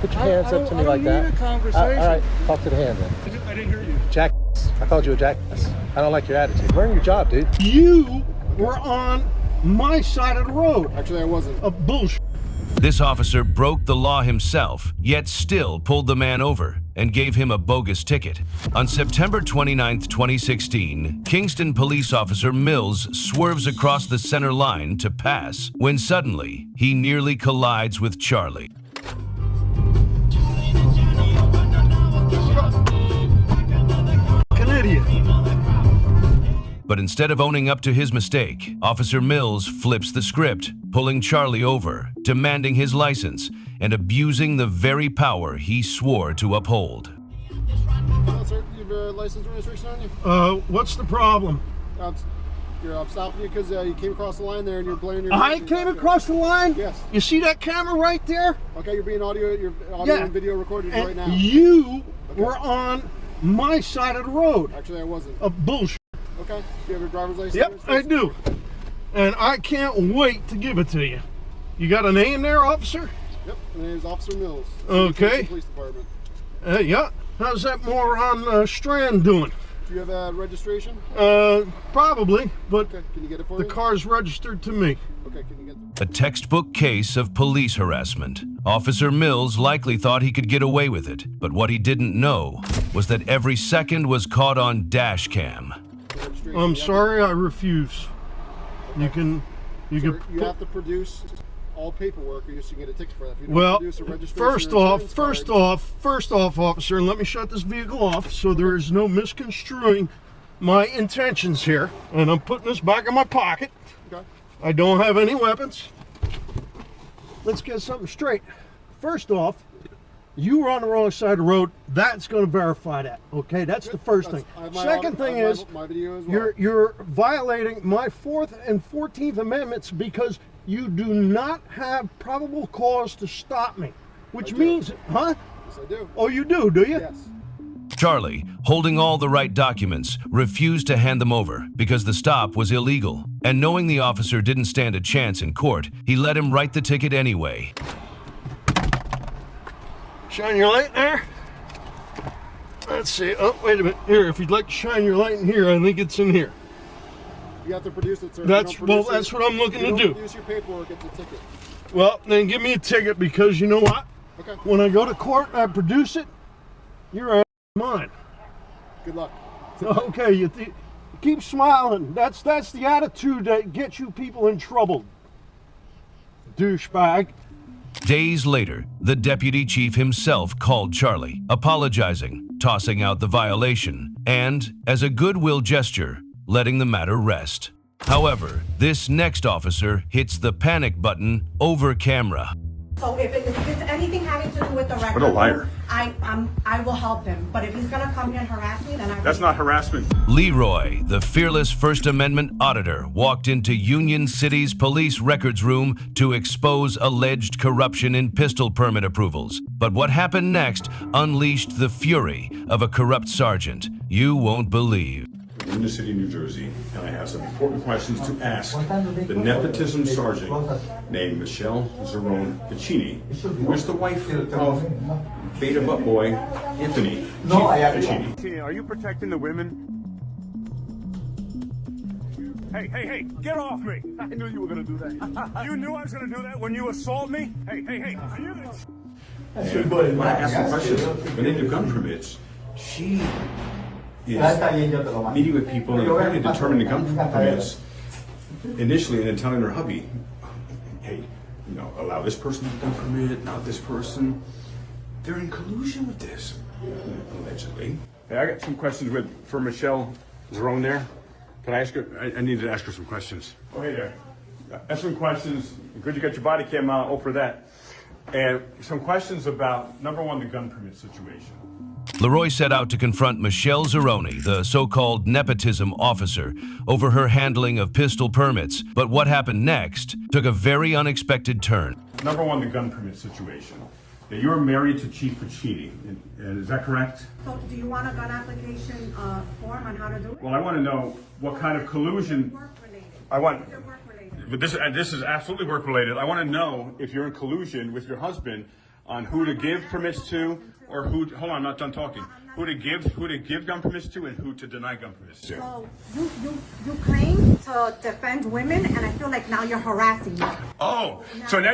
put your hands up to me like that. I don't need a conversation. All right, talk to the hand then. I didn't hear you. Jackass. I called you a jackass. I don't like your attitude. Learn your job, dude. You were on my side of the road. Actually, I wasn't. A bullshit. This officer broke the law himself, yet still pulled the man over and gave him a bogus ticket. On September 29, 2016, Kingston police officer Mills swerves across the center line to pass when suddenly he nearly collides with Charlie. An idiot. But instead of owning up to his mistake, Officer Mills flips the script, pulling Charlie over, demanding his license, and abusing the very power he swore to uphold. Sir, you have license and registration on you? What's the problem? I'm stopping you because you came across the line there and you're blaring your... I came across the line? Yes. You see that camera right there? Okay, you're being audio and video recorded right now. You were on my side of the road. Actually, I wasn't. A bullshit. Okay. Do you have a driver's license? Yep, I do. And I can't wait to give it to you. You got a name there, officer? Yep, my name is Officer Mills. Okay. Police Department. Yeah. How's that moron Strand doing? Do you have a registration? Probably, but okay. Can you get it for the me? car's registered to me. Okay, can you get it? A textbook case of police harassment. Officer Mills likely thought he could get away with it, but what he didn't know was that every second was caught on dash cam. I'm sorry, I refuse. Okay. You have to produce all paperwork, or you can get a ticket for that. If you don't well, produce a registration first off, officer, and let me shut this vehicle off so there is no misconstruing my intentions here. And I'm putting this back in my pocket. Okay. I don't have any weapons. Let's get something straight. First off, you were on the wrong side of the road. That's going to verify that. Okay, that's the first thing. Second thing is, my video as well. you're violating my 4th and 14th Amendments because you do not have probable cause to stop me. Which means, huh? Yes, I do. Oh, you do you? Yes. Charlie, holding all the right documents, refused to hand them over because the stop was illegal. And knowing the officer didn't stand a chance in court, he let him write the ticket anyway. Shine your light there. Let's see. Oh, wait a minute. Here, if you'd like to shine your light in here, I think it's in here. You have to produce it, sir. That's what I'm looking to do. If you don't produce your paperwork, it's a ticket. Well, then give me a ticket because you know what? Okay. When I go to court and I produce it, you're out of mine. Good luck. Okay, you keep smiling. That's the attitude that gets you people in trouble. Douchebag. Days later, the deputy chief himself called Charlie, apologizing, tossing out the violation, and, as a goodwill gesture, letting the matter rest. However, this next officer hits the panic button over camera. So if it's anything having to do with the record, What a liar. I will help him. But if he's gonna come here and harass me, then That's not harassment. Leroy, the fearless First Amendment auditor, walked into Union City's police records room to expose alleged corruption in pistol permit approvals. But what happened next unleashed the fury of a corrupt sergeant you won't believe. In the city of New Jersey, and I have some important questions to ask the nepotism sergeant named Michelle Zerone Piccini, who is the wife of beta butt boy Anthony Piccini. Are you protecting the women? Hey, get off me! I knew you were gonna do that. You knew I was gonna do that when you assault me? Hey, are you this? And when I ask some questions related to gun permits, she is meeting with people and apparently determining gun permits initially, and then telling her hubby, hey, allow this person to gun permit, not this person. They're in collusion with this, allegedly. Hey, I got some questions for Michelle Zerone there. Can I ask her? I need to ask her some questions. Oh, hey there. Ask some questions. Good you got your body cam on. Oh, for that. And some questions about, number one, the gun permit situation. Leroy set out to confront Michelle Zerone, the so-called nepotism officer, over her handling of pistol permits. But what happened next took a very unexpected turn. Number one, the gun permit situation. Now, you're married to Chief Piccini, is that correct? So do you want a gun application form on how to do it? Well, I want to know what kind of collusion. Work related. I want. Is it work related? But this is absolutely work related. I want to know if you're in collusion with your husband on who to give permits to, or who, hold on, I'm not done talking. Who to give gun permits to and who to deny gun permits to. So you claim to defend women, and I feel like now you're harassing me. Oh, so now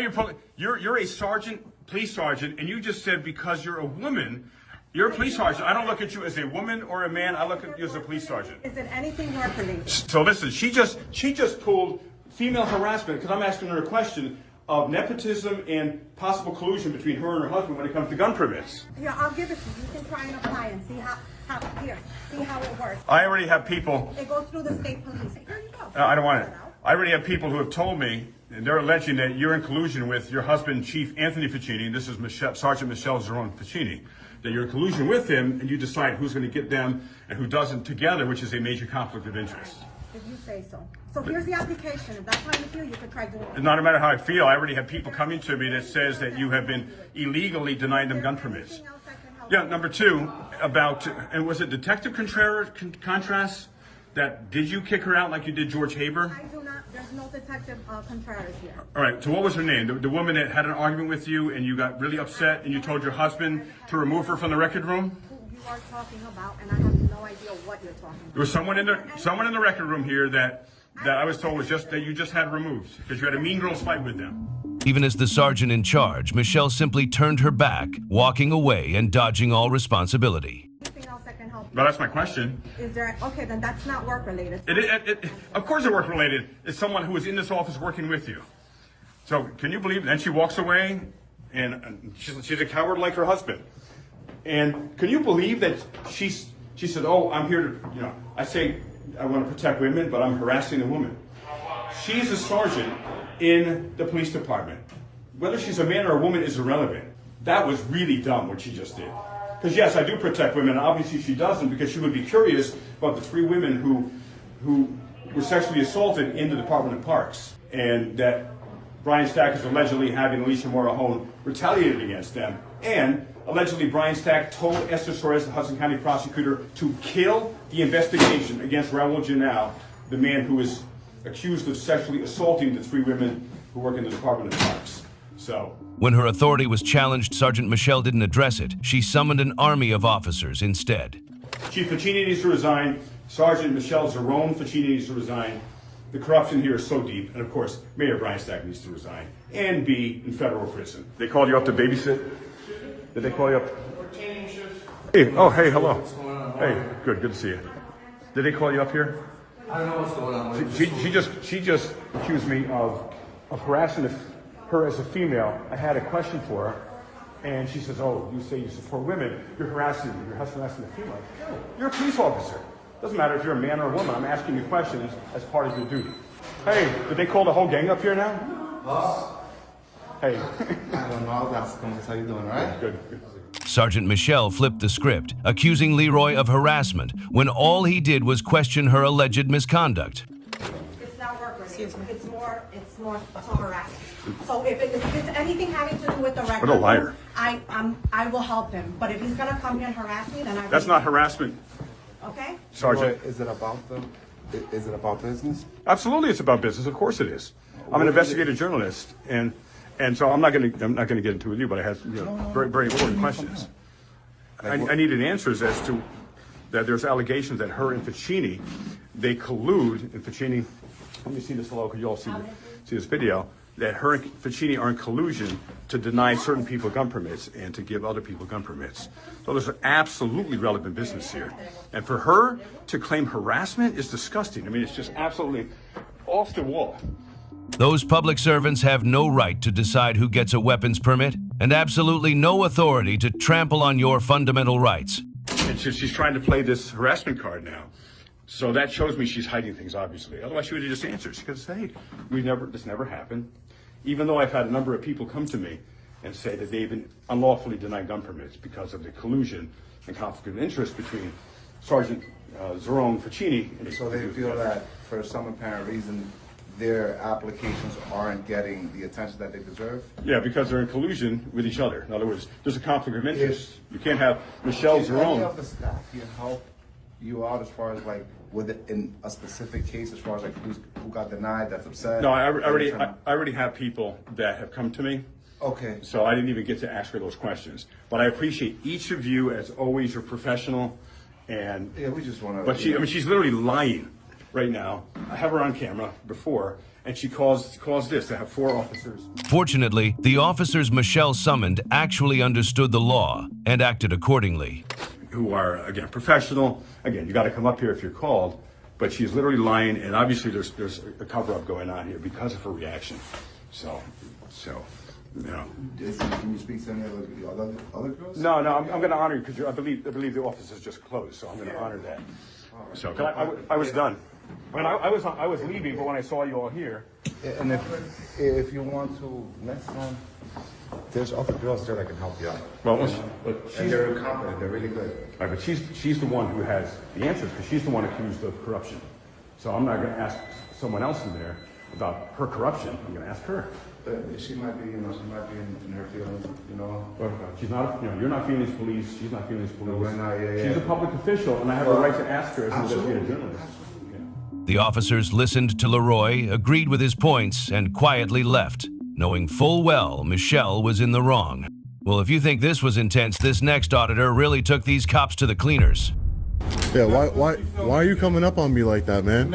you're a sergeant, police sergeant, and you just said because you're a woman, you're a police sergeant. I don't look at you as a woman or a man. I look at you as a police sergeant. Is it anything work related? So listen, she just pulled female harassment because I'm asking her a question of nepotism and possible collusion between her and her husband when it comes to gun permits. Here, I'll give it to you. You can try and apply and see how it works. I already have people. It goes through the state police. Here you go. I don't want it. I already have people who have told me, and they're alleging that you're in collusion with your husband, Chief Anthony Ficini, and this is Sergeant Michelle Zerone Ficini, that you're in collusion with him, and you decide who's going to get them and who doesn't together, which is a major conflict of interest. If you say so. So here's the application. If that's how you feel, you could try doing it. It's not a matter how I feel. I already have people coming to me that says that you have been illegally denying them gun permits. Anything else I can help Yeah, you? number two, about, and was it Detective Contrast that did you kick her out like you did George Haber? I do not. There's no Detective Contreras here. All right, so what was her name? The woman that had an argument with you and you got really upset and you told your husband to remove her from the record room? Who you are talking about, and I have no idea what you're talking about. There was someone in the record room here that I was told was just that you just had removed because you had a mean girls fight with them. Even as the sergeant in charge, Michelle simply turned her back, walking away and dodging all responsibility. Anything else I can help you? Well, that's my question. Is there? Okay, then that's not work related. Of course it's work related. It's someone who was in this office working with you. So can you believe? Then she walks away and she's a coward like her husband. And can you believe that she said, oh, I'm here to, I say I want to protect women, but I'm harassing a woman. She's a sergeant in the police department. Whether she's a man or a woman is irrelevant. That was really dumb what she just did. Because yes, I do protect women. Obviously she doesn't, because she would be curious about the 3 women who were sexually assaulted in the Department of Parks. And that Brian Stack is allegedly having Alicia Morahone retaliated against them. And allegedly Brian Stack told Esther Suarez, the Hudson County prosecutor, to kill the investigation against Raul Janal, the man who is accused of sexually assaulting the 3 women who work in the Department of Parks. So, When her authority was challenged, Sergeant Michelle didn't address it. She summoned an army of officers instead. Chief Ficini needs to resign. Sergeant Michelle Zerone Ficini needs to resign. The corruption here is so deep. And of course, Mayor Brian Stack needs to resign and be in federal prison. They called you up to babysit? Did they call you up? Hey, oh, hey, hello. Hey, good to see you. Did they call you up here? I don't know what's going on. She just accused me of harassing her as a female. I had a question for her, and she says, "Oh, you say you support women. You're harassing a female." No, you're a police officer. Doesn't matter if you're a man or a woman. I'm asking you questions as part of your duty. Hey, did they call the whole gang up here now? Hey. I don't know. That's how you doing, right? Good. Sergeant Michelle flipped the script, accusing Leroy of harassment when all he did was question her alleged misconduct. It's not work related. It's more to harass. So if it's anything having to do with the record, What a liar. I will help him. But if he's gonna come here and harass me, then I. That's not harassment, Okay. Sergeant. Is it about them? Is it about business? Absolutely, it's about business. Of course, it is. I'm an investigative journalist, and so I'm not going to get into it with you, but I have very, very important questions. I needed answers as to that there's allegations that her and Ficini, they collude, and Ficini, let me see this hello, because you all see this video, that her and Ficini are in collusion to deny certain people gun permits and to give other people gun permits. So there's absolutely relevant business here. And for her to claim harassment is disgusting. I mean, it's just absolutely off the wall. Those public servants have no right to decide who gets a weapons permit and absolutely no authority to trample on your fundamental rights. And she's trying to play this harassment card now. So that shows me she's hiding things, obviously. Otherwise, she would have just answered. She could have said, hey, this never happened. Even though I've had a number of people come to me and say that they've been unlawfully denied gun permits because of the collusion and conflict of interest between Sergeant Zerone Ficini and So they feel that for some apparent reason, their applications aren't getting the attention that they deserve? Yeah, because they're in collusion with each other. In other words, there's a conflict of interest. You can't have Michelle Is any Zerone. of the staff here help you out as far as like with it in a specific case, as far as like who got denied, that's upset? No, I already have people that have come to me Okay. So I didn't even get to ask her those questions. But I appreciate each of you, as always, you're professional. And Yeah, we just want to. but she's literally lying right now. I have her on camera before, and she caused this to have 4 officers. Fortunately, the officers Michelle summoned actually understood the law and acted accordingly. Who are, again, professional. Again, you got to come up here if you're called. But she's literally lying, and obviously there's a cover-up going on here because of her reaction. So, you know. Can you speak to any other girls? No, I'm going to honor you because I believe the office is just closed, so I'm going to honor that. So, 'cause I was done. When I was leaving, but when I saw you all here. And if you want to next time, there's other girls there that can help you out. Well, And they're competent. They're really good. Right, but she's the one who has the answers because she's the one accused of corruption. So I'm not going to ask someone else in there about her corruption. I'm going to ask her. She might be, in her feelings, She's not, you're not Phoenix police. She's not Phoenix police. we're not, yeah. She's a public official, and I have a right to ask her as an investigative journalist. The officers listened to Leroy, agreed with his points, and quietly left, knowing full well Michelle was in the wrong. Well, if you think this was intense, this next auditor really took these cops to the cleaners. Yeah, why are you coming up on me like that, man?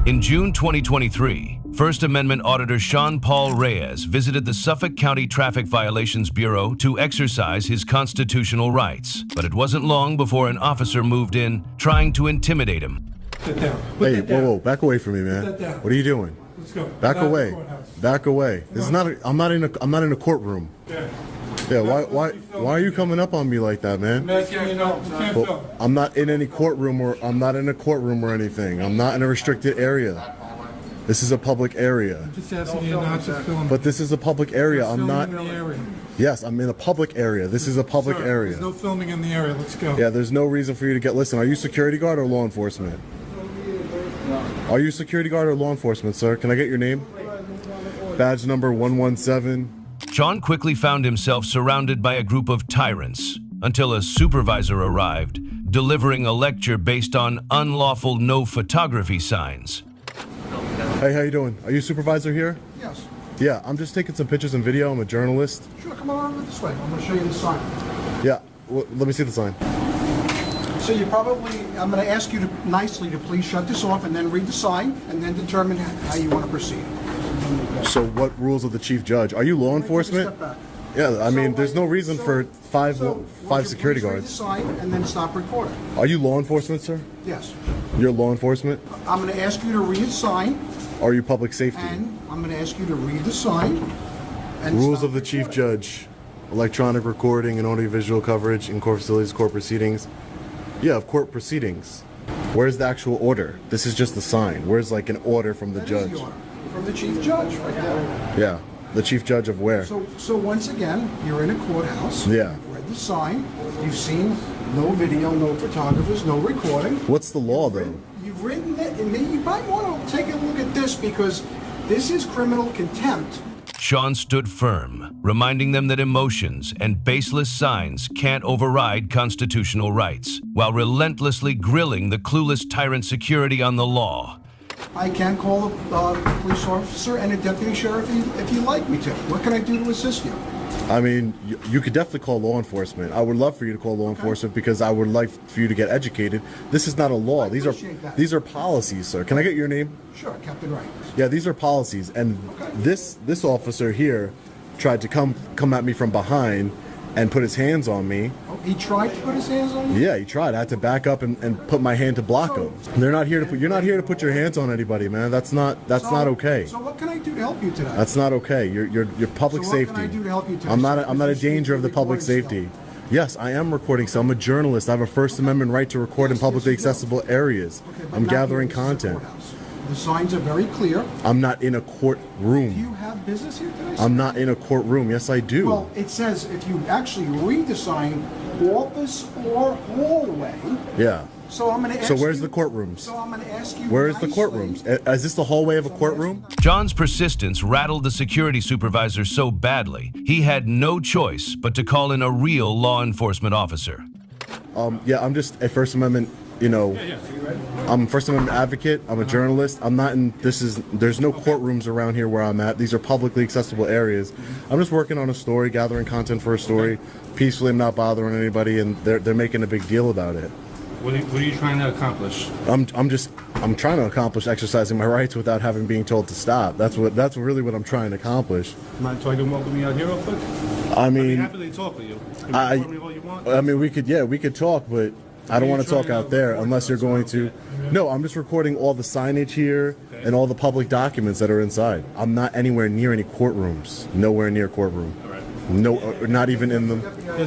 In June 2023, First Amendment Auditor Sean Paul Reyes visited the Suffolk County Traffic Violations Bureau to exercise his constitutional rights. But it wasn't long before an officer moved in, trying to intimidate him. Sit down. Hey, whoa, back away from me, man. Put that down. What are you doing? Let's go. Back Get out of the away. courthouse. Back away. This is not. I'm not in a courtroom. Yeah. Yeah. Why are you coming up on me like that, man? You can't film. I'm not in any courtroom or I'm not in a courtroom or anything. I'm not in a restricted area. This is a public area. I'm just asking you not to film. But this is a public area. I'm Filming not. in the area. Yes, I'm in a public area. This is a public Sir, area. There's no filming in the area. Let's go. Yeah, there's no reason for you to get. Listen, are you security guard or law enforcement? Are you security guard or law enforcement, sir? Can I get your name? Badge number 117. Sean quickly found himself surrounded by a group of tyrants until a supervisor arrived, delivering a lecture based on unlawful no photography signs. Hey, how you doing? Are you supervisor here? Yes. Yeah, I'm just taking some pictures and video. I'm a journalist. Sure, come on over this way. I'm going to show you the sign. Yeah, let me see the sign. So I'm going to ask you nicely to please shut this off and then read the sign and then determine how you want to proceed. So what rules of the chief judge? Are you law enforcement? Step back. Yeah, I mean, there's no reason for five Would security you please guards. read the sign and then stop recording. Are you law enforcement, sir? Yes. You're law enforcement? I'm going to ask you to read the sign Are you public safety? and I'm going to ask you to read the sign. And Rules stop of the chief recording. judge. Electronic recording and audiovisual coverage in court facilities, court proceedings. Yeah, of court proceedings. Where's the actual order? This is just the sign. Where's like an order from the That is judge? the order from the chief judge right there. Yeah, the chief judge of where? So once again, you're in a courthouse. Yeah. You've read the sign. You've seen no video, no photographers, no recording. What's the law though? You've written it, and you might want to take a look at this because this is criminal contempt. Sean stood firm, reminding them that emotions and baseless signs can't override constitutional rights, while relentlessly grilling the clueless tyrant security on the law. I can call a police officer and a deputy sheriff if you'd like me to. What can I do to assist you? I mean, you could definitely call law enforcement. I would love for you to call law enforcement because I would like for you to get educated. This is not a law. appreciate that. These are policies, sir. Can I get your name? Sure, Captain Wright. Yeah, these are policies, and this officer here tried to come at me from behind and put his hands on me. Oh, he tried to put his hands on you? Yeah, he tried. I had to back up and put my hand to block him. They're not here to put. You're not here to put your hands on anybody, man. That's not okay. So what can I do to help you today? That's not okay. You're public So what safety. can I do to help you today, I'm not sir? I'm not a Is this danger of the public recording safety. Yes, I am recording. So I'm a journalist. I have a First Amendment right to record in publicly yes, you do. accessible areas. Okay, but I'm not gathering here. This is a content. courthouse. The signs are very clear. I'm not in a Do courtroom. you have business here today? I'm not in a courtroom. Yes, I do. Well, it says if you actually read the sign, office or hallway. Yeah. So I'm going to ask So where's you- the courtrooms? So I'm going to ask you. Where is the nicely- courtrooms? Is this the hallway of a courtroom? John's persistence rattled the security supervisor so badly, he had no choice but to call in a real law enforcement officer. Yeah, I'm just a First Amendment. you know, I'm a First Amendment advocate. I'm a journalist. I'm not in, there's no courtrooms around here where I'm at. These are publicly accessible areas. I'm just working on a story, gathering content for a story. Peacefully, I'm not bothering anybody, and they're making a big deal about it. What are you trying to accomplish? I'm trying to accomplish exercising my rights without having being told to stop. That's really what I'm trying to accomplish. Mind talking with me out here real quick? I mean, I'd be happy to talk with you. Can you me all you want? I mean, we could talk, but I don't want to talk out there unless you're going to. No, I'm just recording all the signage here and all the public documents that are inside. I'm not anywhere near any courtrooms. Nowhere near courtroom. No, not even in them. I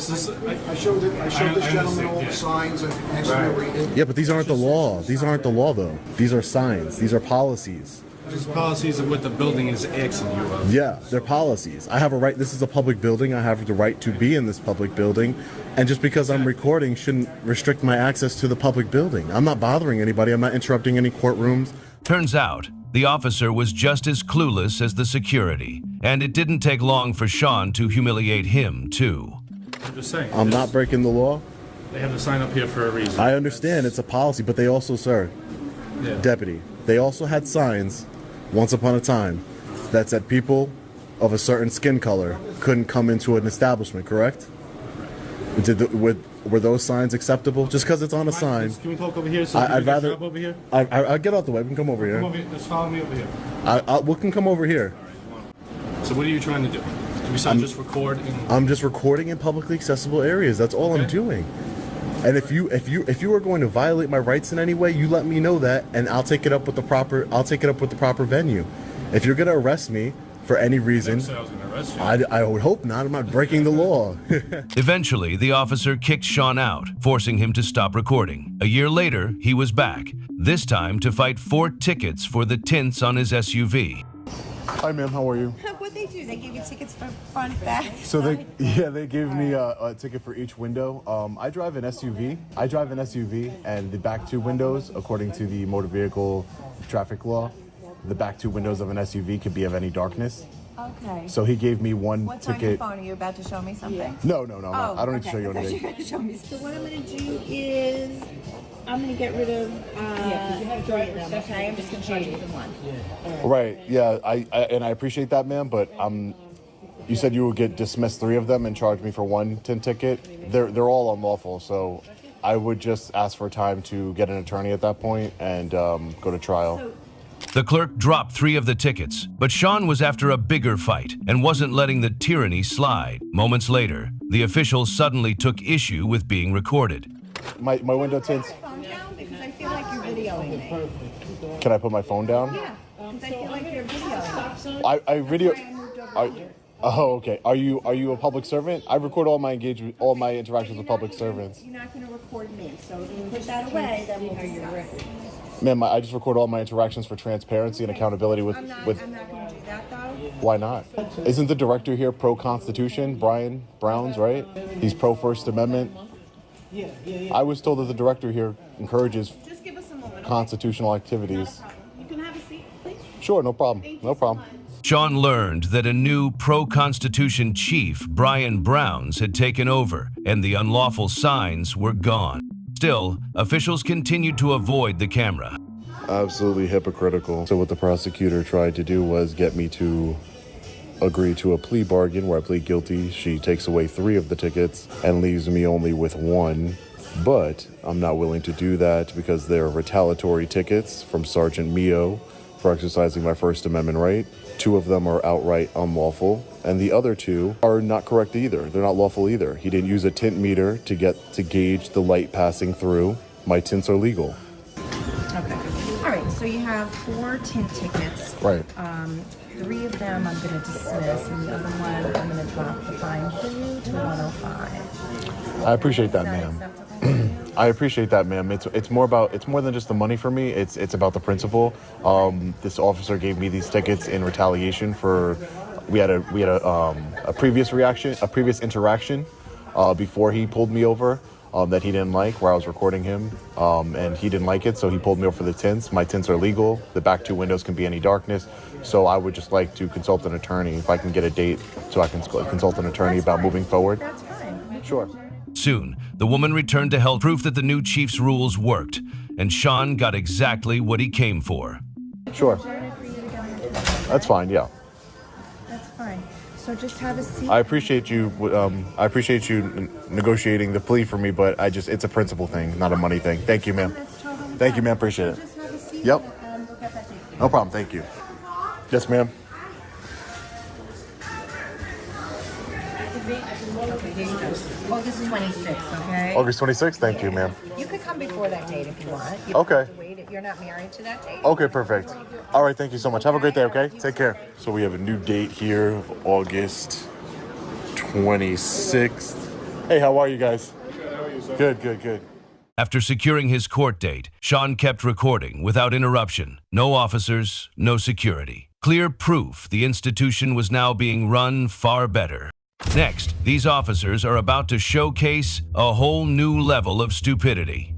showed this gentleman all the signs and asked him to read it. Yeah, but these aren't the law. These aren't the law, though. These are signs. These are policies. These policies of what the building is asking you of. Yeah, they're policies. I have a right. This is a public building. I have the right to be in this public building. And just because I'm recording shouldn't restrict my access to the public building. I'm not bothering anybody. I'm not interrupting any courtrooms. Turns out, the officer was just as clueless as the security, and it didn't take long for Sean to humiliate him, too. I'm just saying. I'm not breaking the law. They have the sign up here for a reason. I understand it's a policy, but they also, sir, deputy, they also had signs once upon a time that said people of a certain skin color couldn't come into an establishment, correct? Were those signs acceptable? Just because it's on a sign. Can we talk over here? So I'd rather. Over here? I'll get out the way. We can come over here. Just follow me over here. We can come over here. So what are you trying to do? Besides just record? I'm just recording in publicly accessible areas. That's all I'm doing. And if you are going to violate my rights in any way, you let me know that, and I'll take it up with the proper venue. If you're going to arrest me for any reason, I would hope not. I'm not breaking the law. Eventually, the officer kicked Sean out, forcing him to stop recording. A year later, he was back, this time to fight 4 tickets for the tints on his SUV. Hi, ma'am. How are you? What they do? They give you tickets for front, back. So they gave me a ticket for each window. I drive an SUV, and the back 2 windows, according to the motor vehicle traffic law, the back 2 windows of an SUV could be of any darkness. Okay. So he gave me one What's ticket. on your phone? Are you about to show me something? No, I don't need to show you anything. You're going to show me So what I'm going to do is I'm going to get rid of okay, I'm just going to charge you for one. Right. Yeah. I appreciate that, ma'am. But you said you would get dismissed 3 of them and charge me for 1 tin ticket. They're all unlawful. So I would just ask for time to get an attorney at that point and go to trial. The clerk dropped 3 of the tickets, but Sean was after a bigger fight and wasn't letting the tyranny slide. Moments later, the official suddenly took issue with being recorded. My window tints. Phone down because I feel like you're videoing me. Can I put my phone down? Yeah, because I feel like you're videoing me. I video. Oh, okay. Are you a public servant? I record all my interactions with public servants. You're not going to record me, so if you put that away, then we'll discuss. Ma'am, I just record all my interactions for transparency and accountability with. I'm not going to do that, though. Why not? Isn't the director here pro-Constitution? Brian Browns, right? He's pro-First Amendment. I was told that the director here encourages Just give us a moment. constitutional activities. You can have a seat, please. Sure, no problem. No problem. Sean learned that a new pro-Constitution chief, Brian Browns, had taken over, and the unlawful signs were gone. Still, officials continued to avoid the camera. Absolutely hypocritical. So what the prosecutor tried to do was get me to agree to a plea bargain where I plead guilty. She takes away 3 of the tickets and leaves me only with 1. But I'm not willing to do that because they're retaliatory tickets from Sergeant Mio for exercising my First Amendment right. 2 of them are outright unlawful, and the other 2 are not correct either. They're not lawful either. He didn't use a tint meter to gauge the light passing through. My tints are legal. Okay. All right, so you have 4 tint tickets. Right. 3 of them I'm going to dismiss, and the other one I'm going to drop the fine for you to 105. I appreciate that, ma'am. I appreciate that, ma'am. It's more than just the money for me. It's about the principle. This officer gave me these tickets in retaliation for we had a previous interaction before he pulled me over that he didn't like, where I was recording him, and he didn't like it, so he pulled me over for the tints. My tints are legal. The back 2 windows can be any darkness. So I would just like to consult an attorney if I can get a date so I can consult an attorney about moving forward. That's fine. Sure. Soon, the woman returned to help proof that the new chief's rules worked, and Sean got exactly what he came for. Sure. That's fine, yeah. That's fine. So just have a seat. I appreciate you negotiating the plea for me, but it's a principle thing, not a money thing. Thank you, ma'am. Thank you, ma'am. Appreciate it. Just have a seat. Yep. And we'll get that taken. No problem. Thank you. Yes, ma'am. Okay, here you go. August 26th, okay? August 26th. Thank you, ma'am. You could come before that date if you want. You Okay. don't have to wait if you're not married to that date. Okay, perfect. All right, thank you so much. Have a great day, okay? Take care. So we have a new date here, August 26th. Hey, how are you guys? Good, good, good. After securing his court date, Sean kept recording without interruption. No officers, no security. Clear proof the institution was now being run far better. Next, these officers are about to showcase a whole new level of stupidity.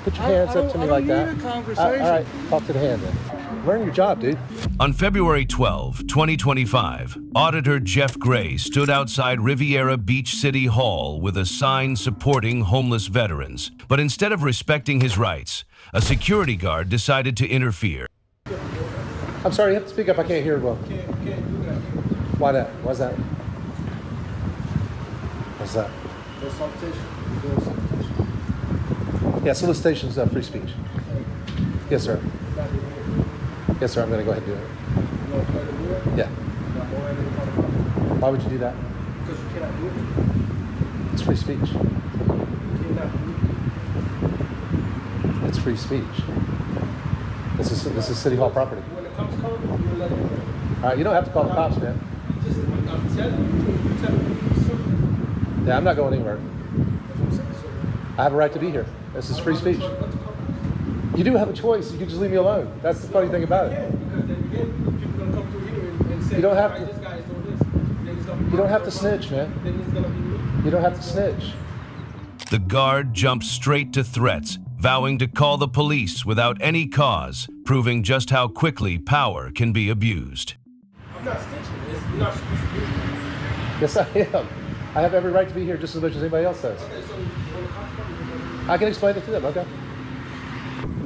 Put your hands up to me like that. All right, talk to the hand then. Learn your job, dude. On February 12, 2025, Auditor Jeff Gray stood outside Riviera Beach City Hall with a sign supporting homeless veterans. But instead of respecting his rights, a security guard decided to interfere. I'm sorry, you have to speak up. I can't hear well. Can't do that. Why that? Why's that? What's that? Yeah, solicitation is free speech. Yes, sir. Yes, sir. I'm going to go ahead and do it. Yeah. Why would you do that? Because you cannot do it. It's free speech. It's free speech. This is City Hall property. When the cops come, you let it go. All right, you don't have to call the cops, man. I'm telling you. Yeah, I'm not going anywhere. I have a right to be here. This is free speech. You do have a choice. You can just leave me alone. That's the funny thing about it. You don't have to. You don't have to snitch, man. You don't have to snitch. The guard jumped straight to threats, vowing to call the police without any cause, proving just how quickly power can be abused. I'm not snitching. You're not supposed to do it. Yes, I am. I have every right to be here just as much as anybody else does. Okay, so when the cops come, I can explain it to them, okay?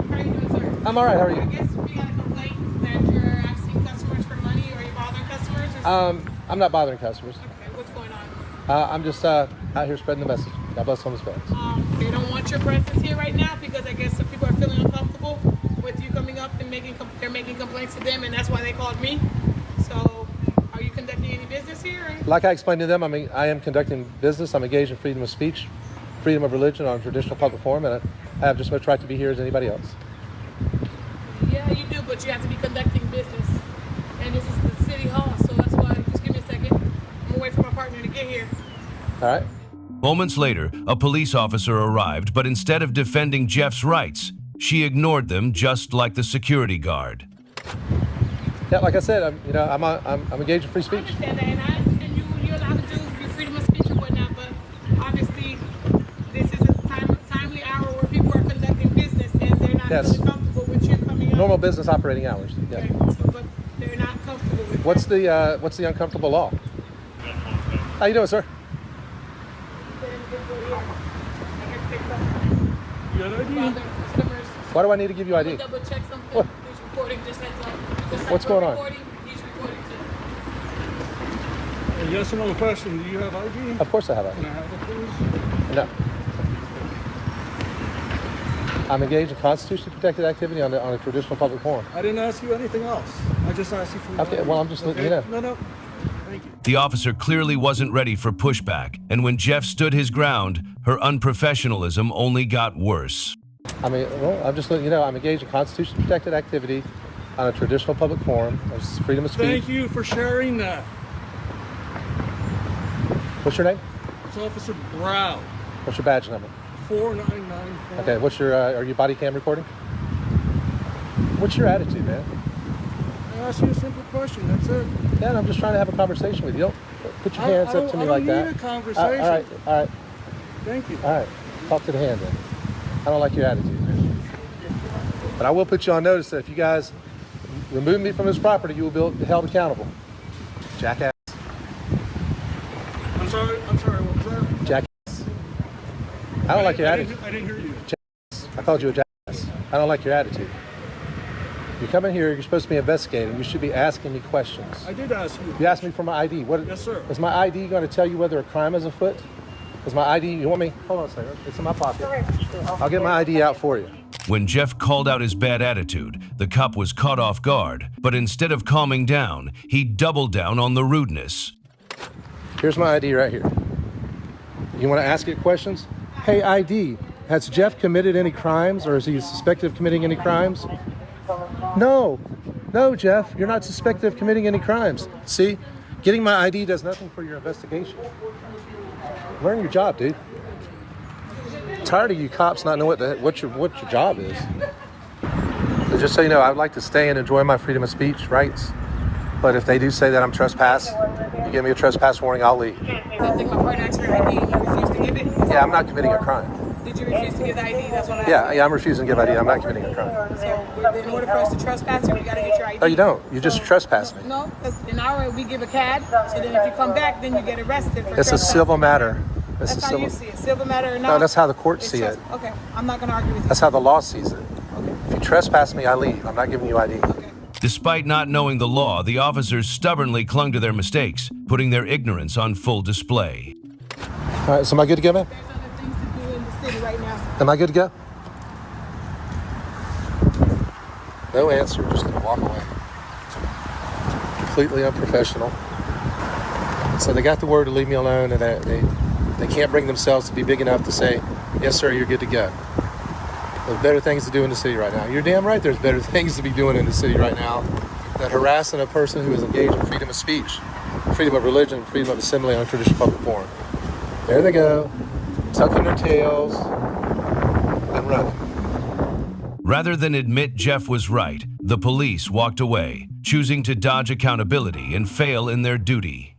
How are you doing, sir? I'm all right, how are you? I guess we got a complaint that you're asking customers for money, or you're bothering customers? Or I'm not bothering customers. Okay, what's going on? I'm just out here spreading the message. God bless homeless veterans. They don't want your presence here right now because I guess some people are feeling uncomfortable with you coming up and they're making complaints to them, and that's why they called me. So, are you conducting any business here? Or? Like I explained to them, I am conducting business. I'm engaged in freedom of speech, freedom of religion on a traditional public forum, and I have just as much right to be here as anybody else. Yeah, you do, but you have to be conducting business. And this is the city hall, so that's why, just give me a second. I'm gonna wait for my partner to get here. All right. Moments later, a police officer arrived, but instead of defending Jeff's rights, she ignored them just like the security guard. Yeah, like I said, I'm engaged in free speech. I understand that, and you're allowed to do your freedom of speech and whatnot, but obviously this is a timely hour where people are conducting business and they're not really comfortable with you coming up. Normal business operating hours. Yeah. Okay, so, but they're not comfortable with What's the uncomfortable law? How you doing, sir? Why do I need to give you ID? Double check something. What? He's recording, just heads up. What's going on? He's recording too. A yes or no question. Do you have ID? Of course I have ID. Can I have it, please? No. I'm engaged in constitutionally protected activity on a traditional public forum. I didn't ask you anything else. I just asked you for Okay, well, I'm just letting you know. No. Thank you. The officer clearly wasn't ready for pushback, and when Jeff stood his ground, her unprofessionalism only got worse. I'm just letting you know I'm engaged in constitutionally protected activity on a traditional public forum. There's freedom of speech. Thank you for sharing that. What's your name? It's Officer Brown. What's your badge number? 4994. Okay, what's your, are you body cam recording? What's your attitude, man? I asked you a simple question, that's it. Yeah, and I'm just trying to have a conversation with you. Don't put your hands up to me like that. I don't need a conversation. All right. Thank you. All right, talk to the hand then. I don't like your attitude, man. But I will put you on notice that if you guys remove me from this property, you will be held accountable. Jackass. I'm sorry, what was that? Jackass. I don't like your attitude. I didn't hear you. I called you a jackass. I don't like your attitude. You come in here, you're supposed to be investigating. You should be asking me questions. I did ask you. You asked me for my ID. What? Yes, sir. Is my ID going to tell you whether a crime is afoot? Is my ID, you want me? Hold on a second. It's in my pocket. I'll get my ID out for you. When Jeff called out his bad attitude, the cop was caught off guard, but instead of calming down, he doubled down on the rudeness. Here's my ID right here. You want to ask it questions? Hey, ID, has Jeff committed any crimes, or is he suspected of committing any crimes? No, Jeff, you're not suspected of committing any crimes. See, getting my ID does nothing for your investigation. Learn your job, dude. I'm tired of you cops not knowing what your job is. So just so you know, I would like to stay and enjoy my freedom of speech rights. But if they do say that I'm trespass, you give me a trespass warning, I'll leave. I think my partner asked for ID and you refused to give it. Yeah, I'm not committing a crime. Did you refuse to give the ID? That's what I asked. Yeah, I'm refusing to give ID. I'm not committing a crime. So in order for us to trespass you, we got to get your ID. No, you don't. You just trespass me. No, because in our we give a CAD, so then if you come back, then you get arrested for It's a civil matter. That's how you see it. Civil matter or not? No, that's how the courts see it. Okay, I'm not going to argue with you. That's how the law sees it. If you trespass me, I leave. I'm not giving you ID. Despite not knowing the law, the officers stubbornly clung to their mistakes, putting their ignorance on full display. All right, so am I good to go, man? There's other things to do in the city right now. Am I good to go? No answer, just gonna walk away. Completely unprofessional. So they got the word to leave me alone, and they can't bring themselves to be big enough to say, yes, sir, you're good to go. There's better things to do in the city right now. You're damn right there's better things to be doing in the city right now than harassing a person who is engaged in freedom of speech, freedom of religion, freedom of assembly on a traditional public forum. There they go, tucking their tails and running. Rather than admit Jeff was right, the police walked away, choosing to dodge accountability and fail in their duty.